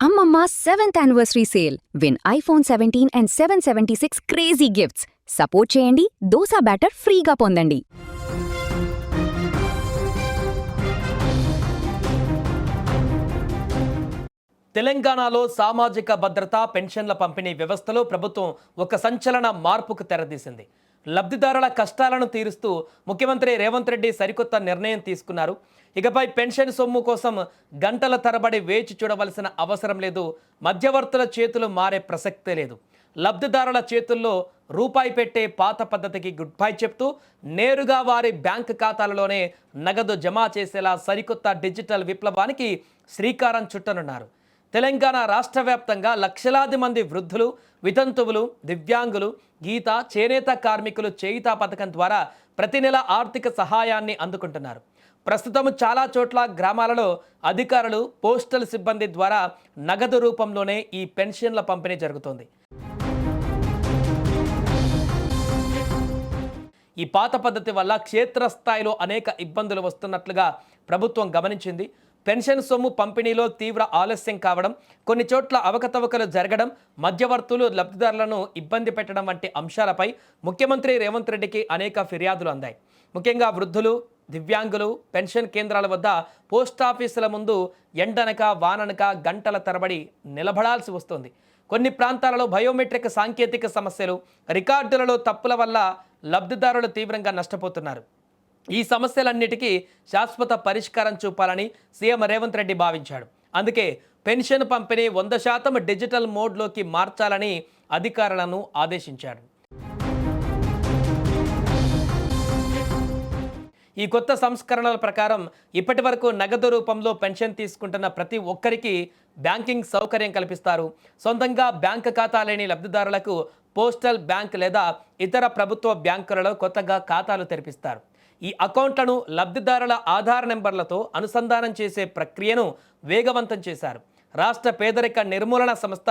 Ammamma 7th anniversary sale. Win iPhone 17 and 776 crazy gifts. Support చేయండి dosa batter ఫ్రీగా పొందండి. తెలంగాణలో సామాజిక భద్రత పెన్షన్ల పంపిణీ వ్యవస్థలో ప్రభుత్వం ఒక సంచలన మార్పుకు తెరదీసింది. లబ్ధిదారుల కష్టాలను తీరుస్తూ ముఖ్యమంత్రి రేవంత్ రెడ్డి సరికొత్త నిర్ణయం తీసుకున్నారు. ఇకపై పెన్షన్ సొమ్ము కోసం గంటల తరబడి వేచి చూడవలసిన అవసరం లేదు. మధ్యవర్తుల చేతులు మారే ప్రసక్తే లేదు. లబ్ధిదారుల చేతుల్లో రూపాయి పెట్టే పాత పద్ధతికి గుడ్ బై చెప్తూ నేరుగా వారి బ్యాంక్ ఖాతాలలోనే నగదు జమ చేసేలా సరికొత్త డిజిటల్ విప్లవానికి శ్రీకారం చుట్టనున్నారు. తెలంగాణ రాష్ట్ర వ్యాప్తంగా లక్షలాది మంది వృద్ధులు, వితంతువులు, దివ్యాంగులు, గీత, చేనేత కార్మికులు చేయుత పథకం ద్వారా ప్రతి నెల ఆర్థిక సహాయాన్ని అందుకుంటున్నారు. ప్రస్తుతం చాలా చోట్ల గ్రామాలలో అధికారులు, పోస్టల్ సిబ్బంది ద్వారా నగదు రూపంలోనే ఈ పెన్షన్ల పంపిణీ జరుగుతోంది. ఈ పాత పద్ధతి వల్ల క్షేత్రస్థాయిలో అనేక ఇబ్బందులు వస్తున్నట్లుగా ప్రభుత్వం గమనించింది. పెన్షన్ సొమ్ము పంపిణీలో తీవ్ర ఆలస్యం కావడం, కొన్ని చోట్ల అవకతవకలు జరగడం, మధ్యవర్తులు లబ్ధిదారులను ఇబ్బంది పెట్టడం వంటి అంశాలపై ముఖ్యమంత్రి రేవంత్ రెడ్డికి అనేక ఫిర్యాదులు అందాయి. ముఖ్యంగా వృద్ధులు, దివ్యాంగులు పెన్షన్ కేంద్రాల వద్ద పోస్టాఫీసుల ముందు ఎండనక వాననక గంటల తరబడి నిలబడాల్సి వస్తుంది. కొన్ని ప్రాంతాలలో బయోమెట్రిక్ సాంకేతిక సమస్యలు, రికార్డులలో తప్పుల వల్ల లబ్ధిదారులు తీవ్రంగా నష్టపోతున్నారు. ఈ సమస్యలన్నిటికీ శాశ్వత పరిష్కారం చూపాలని సీఎం రేవంత్ రెడ్డి భావించాడు. అందుకే పెన్షన్ పంపిణీ 100% డిజిటల్ మోడ్లోకి మార్చాలని అధికారులను ఆదేశించాడు. ఈ కొత్త సంస్కరణల ప్రకారం ఇప్పటి వరకు నగదు రూపంలో పెన్షన్ తీసుకుంటున్న ప్రతి ఒక్కరికి బ్యాంకింగ్ సౌకర్యం కల్పిస్తారు. సొంతంగా బ్యాంక్ ఖాతా లేని లబ్ధిదారులకు పోస్టల్ బ్యాంక్ లేదా ఇతర ప్రభుత్వ బ్యాంకులలో కొత్తగా ఖాతాలు తెరిపిస్తారు. ఈ అకౌంట్లను లబ్ధిదారుల ఆధార్ నెంబర్లతో అనుసంధానం చేసే ప్రక్రియను వేగవంతం చేశారు. రాష్ట్ర పేదరిక నిర్మూలన సంస్థ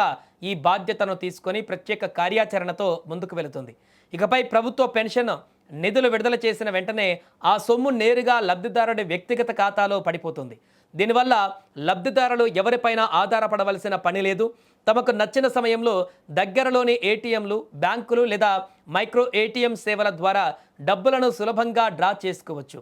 ఈ బాధ్యతను తీసుకొని ప్రత్యేక కార్యాచరణతో ముందుకు వెళుతుంది. ఇకపై ప్రభుత్వ పెన్షన్ నిధులు విడుదల చేసిన వెంటనే ఆ సొమ్ము నేరుగా లబ్ధిదారుడి వ్యక్తిగత ఖాతాలో పడిపోతుంది. దీనివల్ల లబ్ధిదారులు ఎవరిపైనా ఆధారపడవలసిన పని లేదు. తమకు నచ్చిన సమయంలో దగ్గరలోని ఏటీఎంలు, బ్యాంకులు లేదా మైక్రో ఏటీఎం సేవల ద్వారా డబ్బులను సులభంగా డ్రా చేసుకోవచ్చు.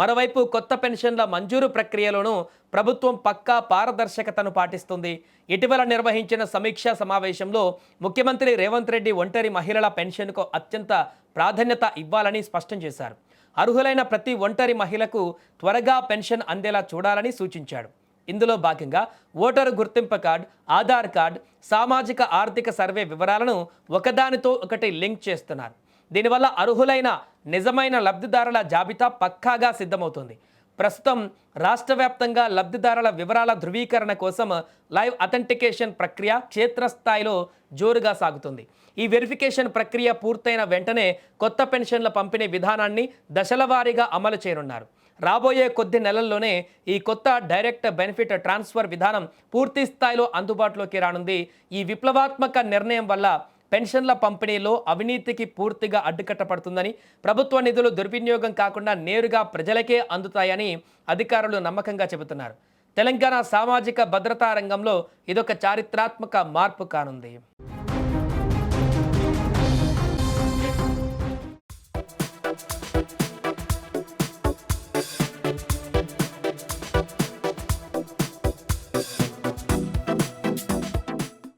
మరోవైపు కొత్త పెన్షన్ల మంజూరు ప్రక్రియలోనూ ప్రభుత్వం పక్కా పారదర్శకతను పాటిస్తుంది. ఇటీవల నిర్వహించిన సమీక్షా సమావేశంలో ముఖ్యమంత్రి రేవంత్ రెడ్డి ఒంటరి మహిళల పెన్షన్కు అత్యంత ప్రాధాన్యత ఇవ్వాలని స్పష్టం చేశారు. అర్హులైన ప్రతి ఒంటరి మహిళకు త్వరగా పెన్షన్ అందేలా చూడాలని సూచించాడు. ఇందులో భాగంగా ఓటరు గుర్తింపు కార్డు, ఆధార్ కార్డు, సామాజిక ఆర్థిక సర్వే వివరాలను ఒకదానితో ఒకటి లింక్ చేస్తున్నారు. దీనివల్ల అర్హులైన నిజమైన లబ్ధిదారుల జాబితా పక్కాగా సిద్ధమవుతుంది. ప్రస్తుతం రాష్ట్ర వ్యాప్తంగా లబ్ధిదారుల వివరాల ధృవీకరణ కోసం లైవ్ అథెంటికేషన్ ప్రక్రియ క్షేత్రస్థాయిలో జోరుగా సాగుతుంది. ఈ వెరిఫికేషన్ ప్రక్రియ పూర్తయిన వెంటనే కొత్త పెన్షన్ల పంపిణీ విధానాన్ని దశలవారీగా అమలు చేయనున్నారు. రాబోయే కొద్ది నెలల్లోనే ఈ కొత్త డైరెక్ట్ బెనిఫిట్ ట్రాన్స్ఫర్ విధానం పూర్తి స్థాయిలో అందుబాటులోకి రానుంది. ఈ విప్లవాత్మక నిర్ణయం వల్ల పెన్షన్ల పంపిణీలో అవినీతికి పూర్తిగా అడ్డుకట్ట పడుతుందని, ప్రభుత్వ నిధులు దుర్వినియోగం కాకుండా నేరుగా ప్రజలకే అందుతాయని అధికారులు నమ్మకంగా చెబుతున్నారు. తెలంగాణ సామాజిక భద్రతా రంగంలో ఇదొక చారిత్రాత్మక మార్పు కానుంది.